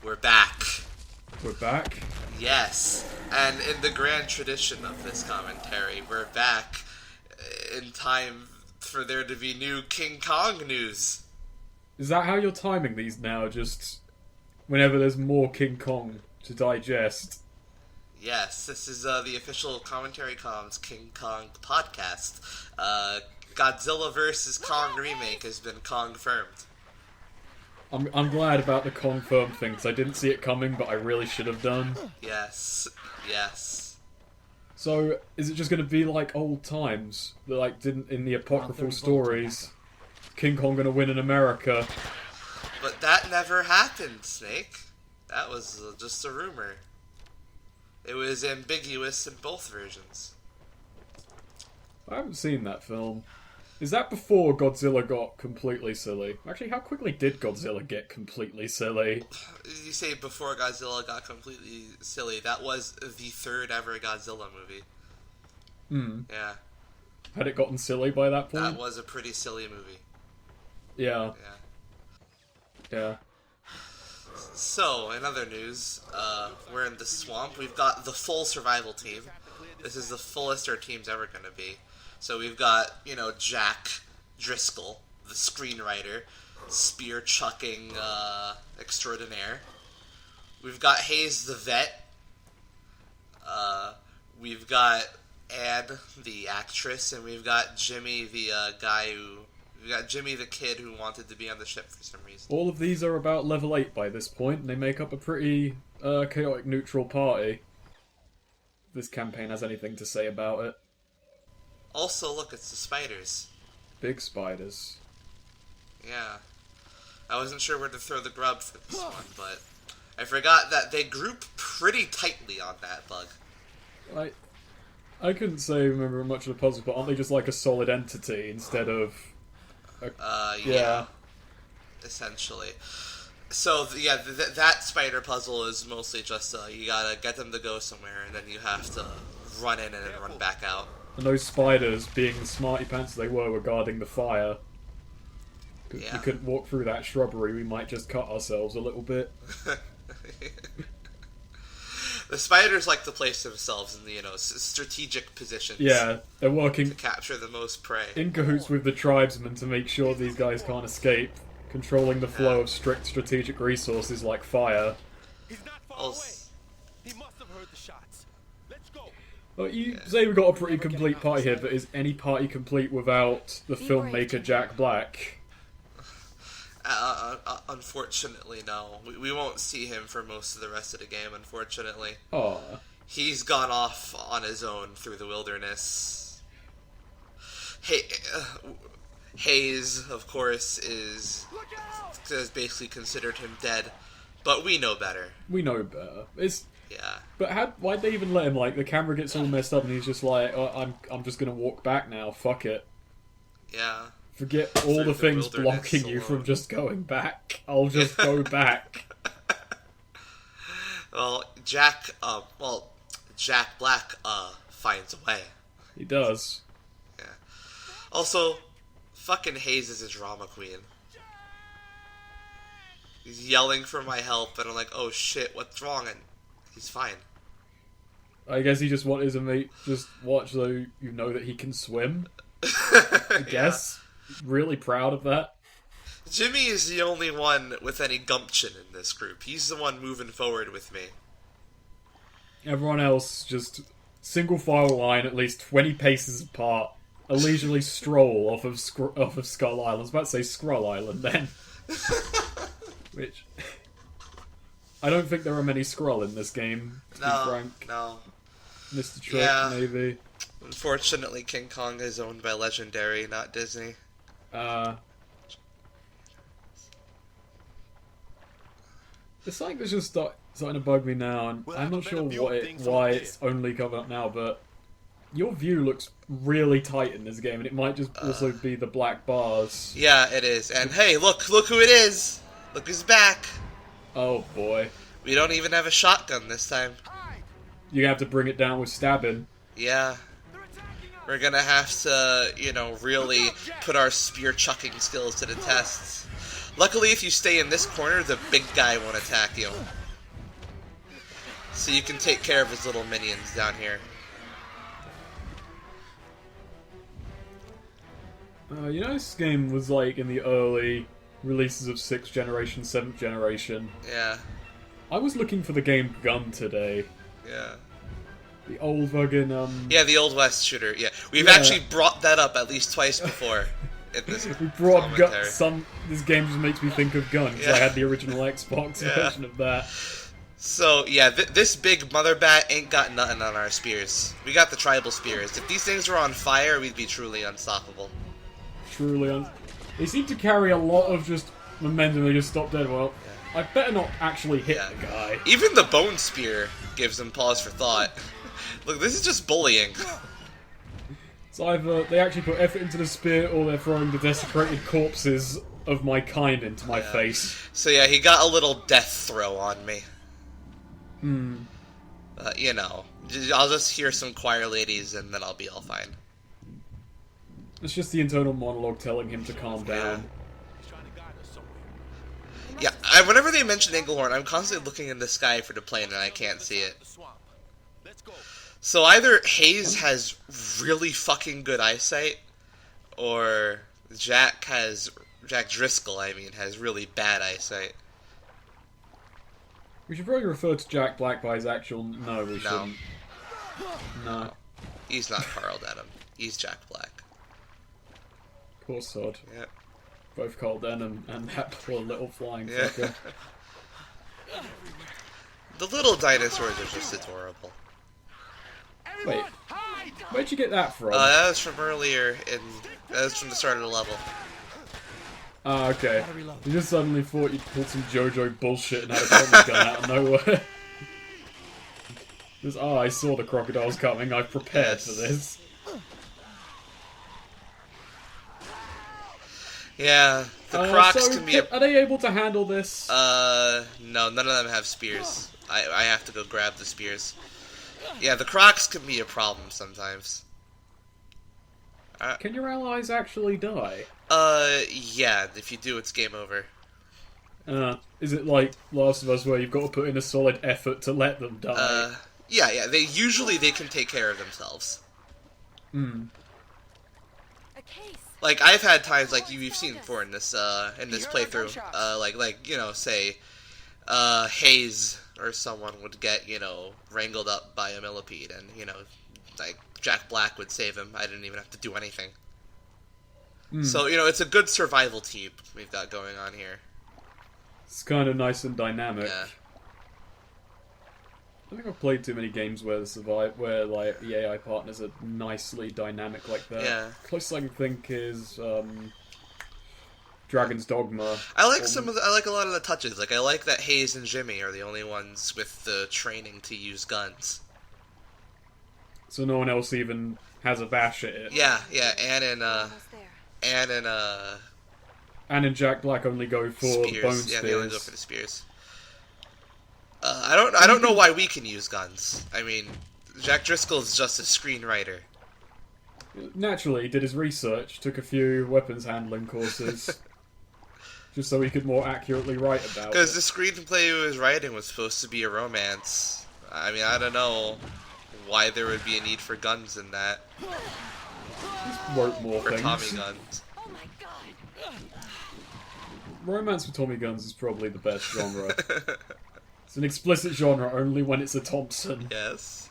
We're back. We're back. Yes. And in the grand tradition of this commentary, we're back in time for there to be new King Kong news. Is that how you're timing these now? Just whenever there's more King Kong to digest? Yes, this is the official Commentary Comms King Kong podcast. Godzilla vs. Kong remake has been confirmed. I'm glad about the confirmed thing, because I didn't see it coming, but I really should have done. Yes. So, is it just going to be like old times? That, like, didn't in the apocryphal stories, King Kong going to win in America? But that never happened, Snake. That was just a rumor. It was ambiguous in both versions. I haven't seen that film. Is that before Godzilla got completely silly? Actually, how quickly did Godzilla get completely silly? You say before Godzilla got completely silly. That was the third ever Godzilla movie. Yeah. Had it gotten silly by that point? That was a pretty silly movie. Yeah. So, in other news, we're in the swamp. We've got the full survival team. This is the fullest our team's ever going to be. So we've got, Jack Driscoll, the screenwriter, spear-chucking extraordinaire. We've got Hayes the vet. We've got Anne, the actress, and we've got Jimmy, the We've got Jimmy the kid who wanted to be on the ship for some reason. All of these are about level 8 by this point, and they make up a pretty chaotic neutral party. If this campaign has anything to say about it. Also, look, it's the spiders. Big spiders. Yeah. I wasn't sure where to throw the grub for this one, but I forgot that they group pretty tightly on that bug. I couldn't say remember much of the puzzle, but aren't they just like a solid entity instead of... Yeah. Essentially. So, that spider puzzle is mostly just, you gotta get them to go somewhere, and then you have to run in and then run back out. And those spiders, being the smarty pants they were guarding the fire. If we couldn't walk through that shrubbery, we might just cut ourselves a little bit. The spiders like to place themselves in the, strategic positions. Yeah, they're working to capture the most prey. In cahoots with the tribesmen to make sure these guys can't escape, controlling the flow of strict strategic resources like fire. He's not far away. He must have heard the shots. Let's go. Well, you say we've got a pretty complete party here, but is any party complete without the filmmaker Jack Black? Unfortunately, no. We won't see him for most of the rest of the game, unfortunately. Aw. He's gone off on his own through the wilderness. Hayes, of course, has basically considered him dead, but we know better. We know better. Yeah. But why'd they even let him? Like, the camera gets all messed up and he's just like, oh, I'm just gonna walk back now, fuck it. Yeah. Forget all the things blocking you from just going back. I'll just go back. Well, Jack Black, finds a way. He does. Yeah. Also, fucking Hayes is a drama queen. He's yelling for my help, and I'm like, oh shit, what's wrong? And he's fine. I guess he just wanted his mate just watch so you know that he can swim. I guess. Really proud of that. Jimmy is the only one with any gumption in this group. He's the one moving forward with me. Everyone else just single file line at least 20 paces apart. A leisurely stroll off of Skull Island. I was about to say Skrull Island then. Which... I don't think there are many Skrull in this game, to be frank. No. Mr. Trick, maybe. Unfortunately, King Kong is owned by Legendary, not Disney. It's something that's just starting to bug me now, and I'm not sure why it's only coming up now, but your view looks really tight in this game, and it might just also be the black bars. Yeah, it is. And hey, look who it is! Look who's back! Oh boy. We don't even have a shotgun this time. You have to bring it down with stabbing. Yeah. We're gonna have to, really put our spear-chucking skills to the test. Luckily, if you stay in this corner, the big guy won't attack you. So you can take care of his little minions down here. You know, this game was like in the early releases of 6th generation, 7th generation. Yeah, I was looking for the game Gun today. yeah. The old fucking, Yeah, the Old West shooter, yeah. We've Yeah. actually brought that up at least twice before in this We brought commentary. This game just makes me think of Gun, because I Yeah. had the original Xbox Yeah. version of that. So, yeah, this big mother bat ain't got nothing on our spears. We got the tribal spears. If these things were on fire, we'd be truly unstoppable. Truly, they seem to carry a lot of just momentum. They just stop dead. Well, I better not actually hit Yeah. the guy. Even the bone spear gives them pause for thought. Look, this is just bullying. It's either they actually put effort into the spear, or they're throwing the desecrated corpses of my kind into my face. So yeah, he got a little death throw on me. You know, I'll just hear some choir ladies and then I'll be all fine. It's just the internal monologue telling him to calm down. He's trying to guide us somewhere. Yeah, whenever they mention Englehorn, I'm constantly looking in the sky for the plane and I can't see it. The swamp. Let's go. So either Hayes has really fucking good eyesight, or Jack Driscoll, has really bad eyesight. We should probably refer to Jack Black by his actual... No, we shouldn't. No. He's not Carl Denham. He's Jack Black. Poor sod. Yeah. Both Carl Denham and that poor little flying Yeah. fucker. The little dinosaurs are just adorable. Wait, where'd you get that from? That was from earlier that was from the start of the level. Ah, okay. You just suddenly thought you'd pulled some JoJo bullshit and had a Tommy gun out of nowhere. Just, I saw the crocodiles coming, I've prepared Yes. for this. Yeah, the Crocs so can be are they able to handle this? no, none of them have spears. I have to go grab the spears. Yeah, the Crocs can be a problem sometimes. Can your allies actually die? Yeah, if you do, it's game over. Is it like Last of Us where you've got to put in a solid effort to let them die? Yeah, they can take care of themselves. A case. Like, I've had times, like, you've seen before in this Here are playthrough, gunshots. like, you know, say, Hayes or someone would get, wrangled up by a millipede, and, like, Jack Black would save him. I didn't even have to do anything. So, it's a good survival team we've got going on here. It's kind of nice and dynamic. Yeah. I think I've played too many games where like the AI partners are nicely dynamic like that. Yeah. Closest I can think is Dragon's Dogma. I like I like a lot of the touches. Like, I like that Hayes and Jimmy are the only ones with the training to use guns. So no one else even has a bash at it. Yeah, Anne Almost there. and Anne and Jack Black only go for the Spears. bone Yeah, spears. they only go for the spears. I don't know why we can use guns. I mean, Jack Driscoll is just a screenwriter. Naturally, he did his research, took a few weapons handling courses, just so he could more accurately write about Because it. the screenplay he was writing was supposed to be a romance. I mean, I don't know why there would be a need for guns in that. He wrote more For things. Tommy guns. Oh my god. Romance with Tommy guns is probably the best genre. It's an explicit genre only when it's a Thompson. Yes.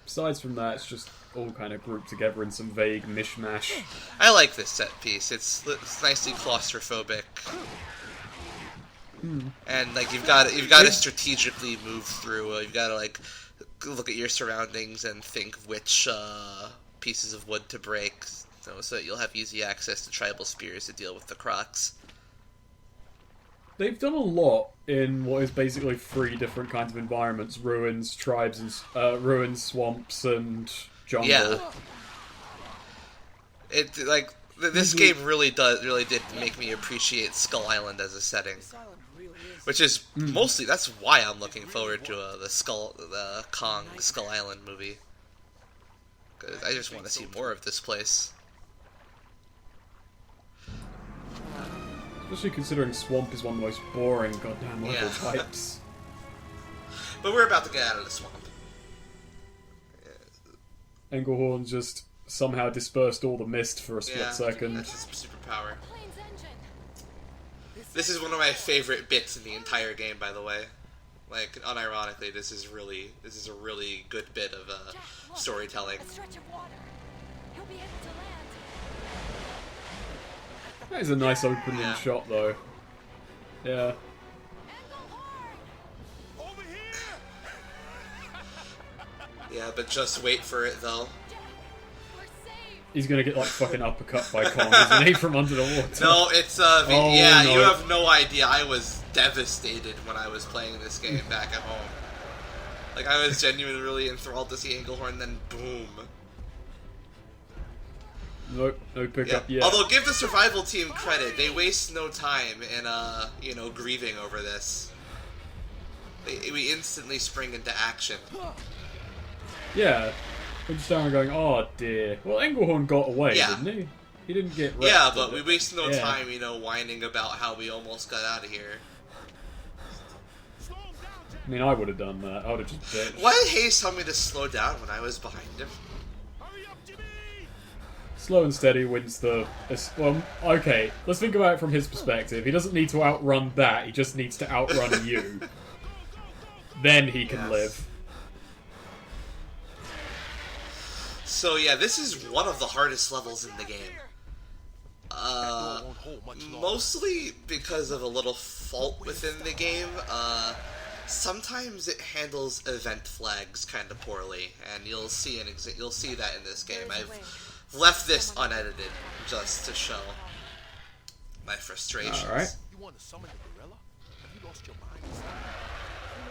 Besides from that, it's just all kind of grouped together in some vague mishmash. I like this set piece. It's nicely claustrophobic. And like you've got to strategically move through. You've got to like look at your surroundings and think which pieces of wood to break, so that you'll have easy access to tribal spears to deal with the Crocs. They've done a lot in what is basically 3 different kinds of environments: ruins, tribes, and ruins, swamps, and jungle. Yeah. It like this game really did make me appreciate Skull Island as a setting, which is mostly that's why I'm looking forward to the Kong Skull Island movie, because I just want to see more of this place. Especially considering Swamp is one of the most boring goddamn level Yeah. types. But we're about to get out of the swamp. Engelhorn just somehow dispersed all the mist for a split Yeah, second. that's his superpower. Plane's engine. This is one of my favorite bits in the entire game, by the way. Like, unironically, this is a really good bit of Jack, look, storytelling. A stretch of water. He'll be able to land. That is a nice opening Yeah. shot, though. Yeah. Over here! Yeah, but just wait for it, though. Jack, we're saved. He's gonna get, like, fucking uppercut by Kong, isn't he, from under the water? No, it's Oh, yeah, no. you have no idea. I was devastated when I was playing this game back at home. Like, I was genuinely really enthralled to see Engelhorn, then boom. Nope, no pickup yet. Although, give the survival team credit, they waste no time in, grieving over this. We instantly spring into action. Yeah. We're just down and going, oh dear. Well, Engelhorn got away, Yeah. didn't he? He didn't get wrecked. Yeah, did but he? we waste no Yeah. time, whining about how we almost got out of here. Slow him down, Jack. I mean, I would have done that. I would have just bitched. Why did Hayes tell me to slow down when I was behind him? Hurry up, Jimmy! Slow and steady wins the... Well, okay, let's think about it from his perspective. He doesn't need to outrun that, he just needs to outrun you. Then he can Yes. live. So yeah, this is one of the hardest levels in the game. Door won't hold much longer. Mostly because of a little fault within the game. Sometimes it handles event flags kind of poorly, and you'll see you'll see that in this game. There's a way. I've left this unedited just to show my frustrations. Alright. You want to summon the gorilla? Have you lost your mind?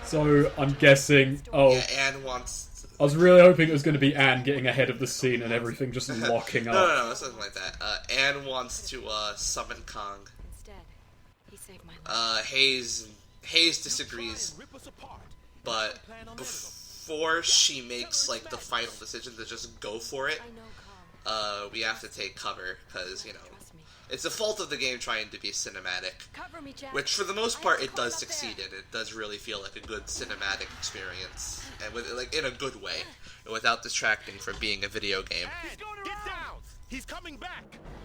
So, I'm guessing... Oh, Yeah, Anne wants. I was really hoping it was going to be Anne getting ahead of the scene and everything just locking up. No, it's something like that. Anne wants to summon Kong. Instead, he saved my life. Hayes disagrees, Rip us apart. but before she makes like the final decision to just go for it, I know, Kong. we have to take cover because Trust me. it's the fault of the game trying to be cinematic, Cover me, Jack. which for the most I part have it to does close up succeed there. in. It does really feel like a good cinematic experience, and with like in a good way, without distracting from being a video game. Hey, get down! He's coming back!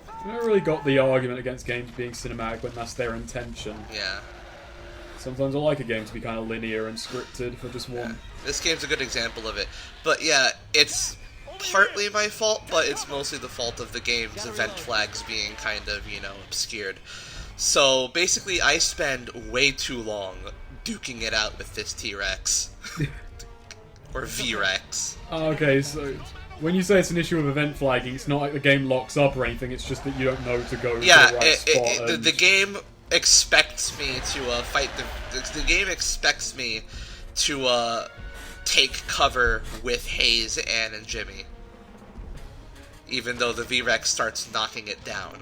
I never really got the argument against games being cinematic when that's their intention. Yeah. Sometimes I like a game to be kind of linear and scripted for just one. This game's a good example of it. But yeah, it's partly my fault, but it's mostly the fault of the game's event flags being kind of, obscured. So basically, I spend way too long duking it out with this T-Rex. Or V-Rex. Oh, okay, so when you say it's an issue of event flagging, it's not like the game locks up or anything, it's just that you don't know to go Yeah, to the right spot. the game expects me to fight the game expects me to take cover with Hayes, Anne, and Jimmy, even though the V-Rex starts knocking it down.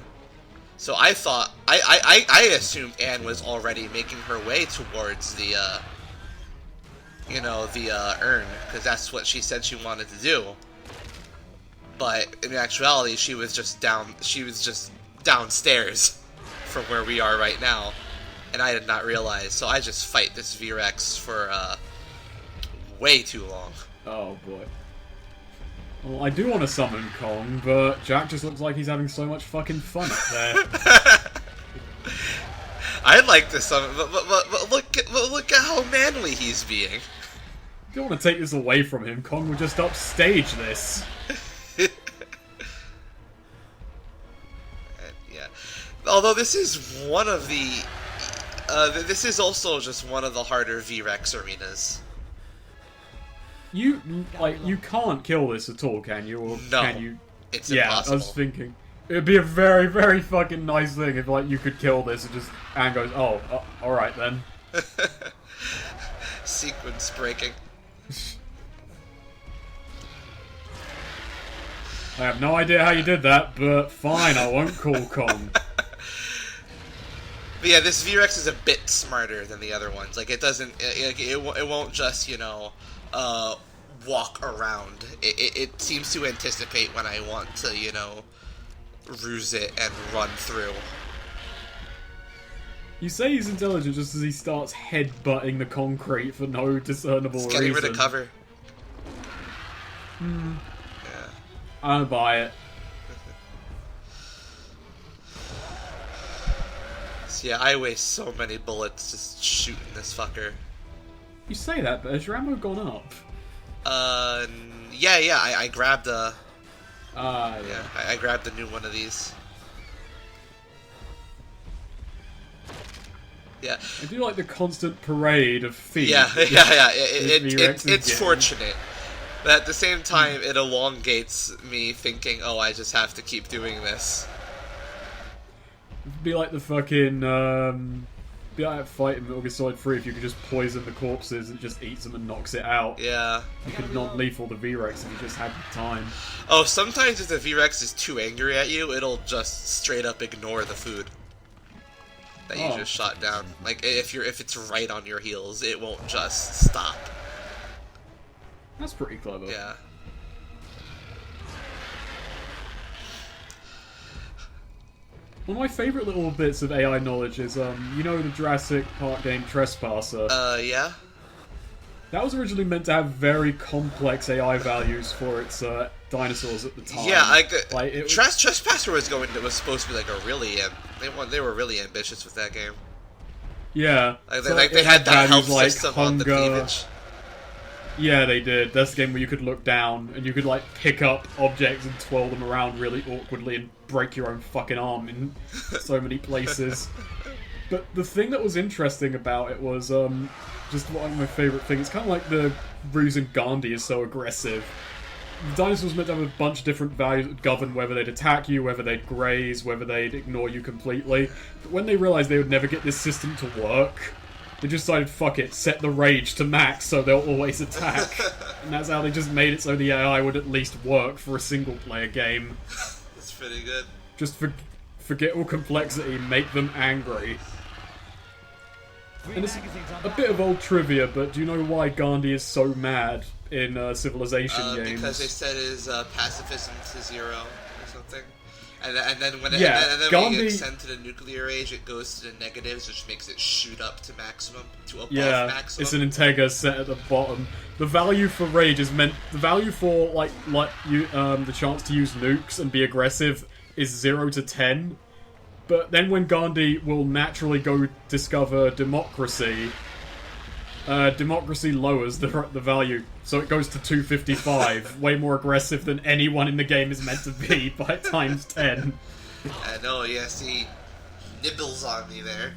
So I thought I assumed Anne was already making her way towards the urn, because that's what she said she wanted to do. But in actuality, she was just downstairs from where we are right now, and I did not realize. So I just fight this V-Rex for way too long. Oh boy. Well, I do want to summon Kong, but Jack just looks like he's having so much fucking fun up there. I'd like to summon, but look at how manly he's being. If you want to take this away from him, Kong would just upstage this. Yeah. Although this is one of the, this is also just one of the harder V-Rex arenas. You can't kill this at all, can you? Or No. can you? It's Yeah, impossible. I was thinking. It'd be a very, very fucking nice thing if, you could kill this and just... Anne goes, oh, alright then. Sequence breaking. I have no idea how you did that, but fine, I won't call Kong. But yeah, this V-Rex is a bit smarter than the other ones. Like, it doesn't... It won't just, walk around. It seems to anticipate when I want to, ruse it and run through. You say he's intelligent just as he starts headbutting the concrete for no discernible He's reason. getting rid of cover. Yeah. I don't buy it. So yeah, I waste so many bullets just shooting this fucker. You say that, but has your ammo gone up? Yeah, I grabbed a... Yeah. Yeah, I grabbed a new one of these. Yeah. I do like the constant parade of feet. Yeah. V-Rex is It's getting. fortunate. But at the same time, it elongates me thinking, oh, I just have to keep doing this. It'd be like the fucking, be like that fight in Metal Gear Solid 3 if you could just poison the corpses and just eats them and knocks it out. Yeah. You could non-lethal the V-Rex if you just had the time. Oh, sometimes if the V-Rex is too angry at you, it'll just straight up ignore the food that you Oh. just shot down. Like, if it's right on your heels, it won't just stop. That's pretty clever. Yeah. One of my favourite little bits of AI knowledge is, you know the Jurassic Park game Trespasser? Yeah? That was originally meant to have very complex AI values for its dinosaurs at the time. Yeah, like it was, Trespasser was supposed to be like a really, they were really ambitious with that game. yeah. Like, So they it had that health values like system on the hunger. cleavage. Yeah, they did. That's the game where you could look down and you could like pick up objects and twirl them around really awkwardly and break your own fucking arm in so many places. But the thing that was interesting about it was just one of my favourite things. It's kind of like the reason Gandhi is so aggressive. The dinosaurs meant to have a bunch of different values that govern whether they'd attack you, whether they'd graze, whether they'd ignore you completely. But when they realised they would never get this system to work, they just decided, fuck it, set the rage to max so they'll always attack. And that's how they just made it so the AI would at least work for a single player game. That's pretty good. Just forget all complexity, make them angry. And it's a bit of old trivia, but do you know why Gandhi is so mad in Civilization games? Because they set his pacifism to 0 or something. And then when Yeah, when Gandhi- it gets sent to the nuclear age, it goes to the negatives, which makes it shoot up to maximum, to above maximum. It's an integer set at the bottom. The value for rage is meant. The value for like you the chance to use nukes and be aggressive is 0 to 10. But then when Gandhi will naturally go discover democracy, democracy lowers the value, so it goes to 255, way more aggressive than anyone in the game is meant to be by times 10. I know, yes, he nibbles on me there.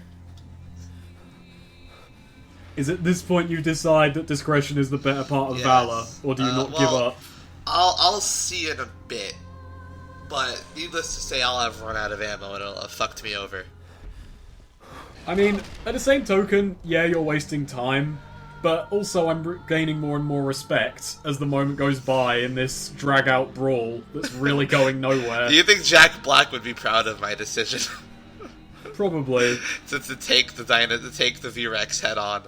Is at this point you decide that discretion is the better part of Yes. valor, or do you not give well, up? I'll see in a bit, but needless to say, I'll have run out of ammo and it'll have fucked me over. I mean, at the same token, yeah, you're wasting time, but also I'm gaining more and more respect as the moment goes by in this drag-out brawl that's really going nowhere. Do you think Jack Black would be proud of my decision Probably. to take the V-Rex head on?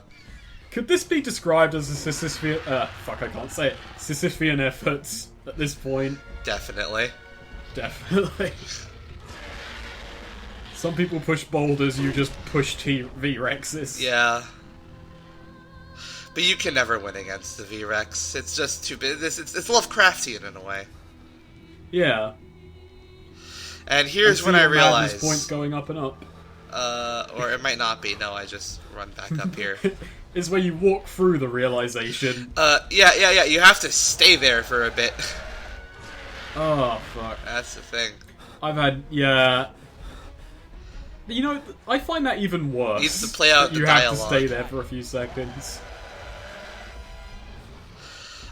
Could this be described as a Sisyphean... fuck, I can't say it. Sisyphean efforts at this point? Definitely. Definitely. Some people push boulders, you just push V-Rexes. Yeah. But you can never win against the V-Rex. It's just too big. It's Lovecraftian in a way. Yeah. And here's see when I your madness realized... points going up and up. Or it might not be. No, I just run back up here. It's where you walk through the realization. Yeah. You have to stay there for a bit. Oh, fuck. That's the thing. I've had, yeah. You know, I find that even worse. Needs to play out that you the have dialogue. to stay there for a few seconds.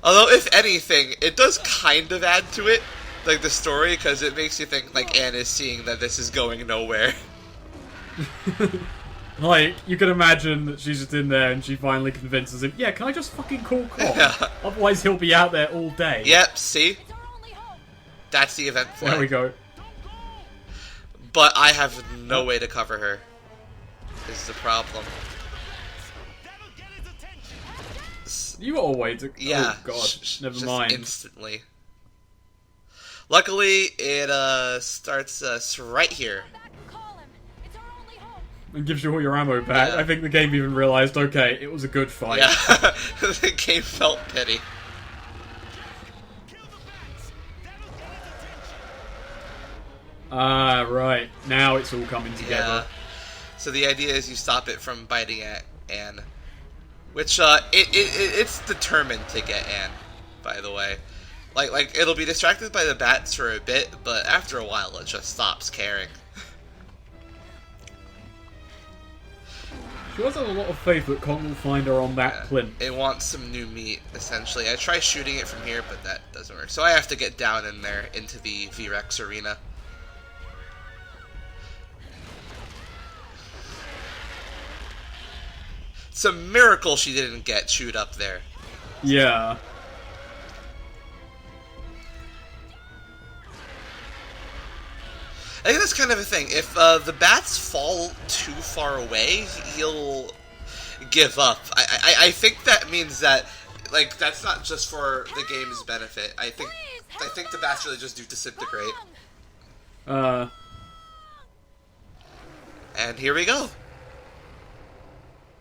Although, if anything, it does kind of add to it, like the story, because it makes you think like Anne is seeing that this is going nowhere. Like, you can imagine that she's just in there and she finally convinces him, yeah, can I just fucking call Con? Yeah. Otherwise he'll be out there all day. Yep, see? It's our only hope. That's the event flag. There we go. But I have no way to cover her. Is the problem. That'll get his attention. You got a way to... Yeah. Oh, God. Never just mind. Instantly. Luckily, it starts us right here. Back, call him. It's our only hope. and gives you all your ammo back. Yeah. I think the game even realised, okay, it was a good fight. Yeah, the game felt pity. Kill the bats. That'll get his attention. Ah, right. Now it's all coming Yeah. together. So the idea is you stop it from biting at Anne, which it's determined to get Anne. By the way, like it'll be distracted by the bats for a bit, but after a while it just stops caring. She also has a lot of faith that Kong will find her on that plinth. It wants some new meat, essentially. I try shooting it from here, but that doesn't work. So I have to get down in there into the V-Rex arena. It's a miracle she didn't get chewed up there. Yeah. I think that's kind of a thing. If the bats fall too far away, he'll give up. I think that means that, like, that's not just for the game's benefit. I think the bats really just do disintegrate. And here we go.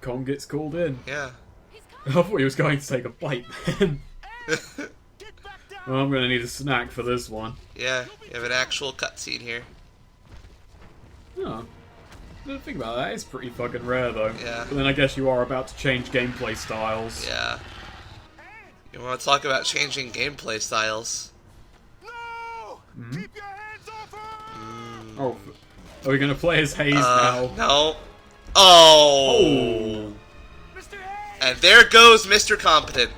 Kong gets called in. Yeah. I thought he was going to take a bite then. Get back down. Well, I'm going to need a snack for this one. Yeah, you have an actual cutscene here. Oh. Think about that, it's pretty fucking rare though. Yeah. But then I guess you are about to change gameplay styles. Yeah. You want to talk about changing gameplay styles? No! Keep your hands off her! Oh, are we going to play as Hayes now? No. Oh. Oh. Mr. Hayes! And there goes Mr. Competent.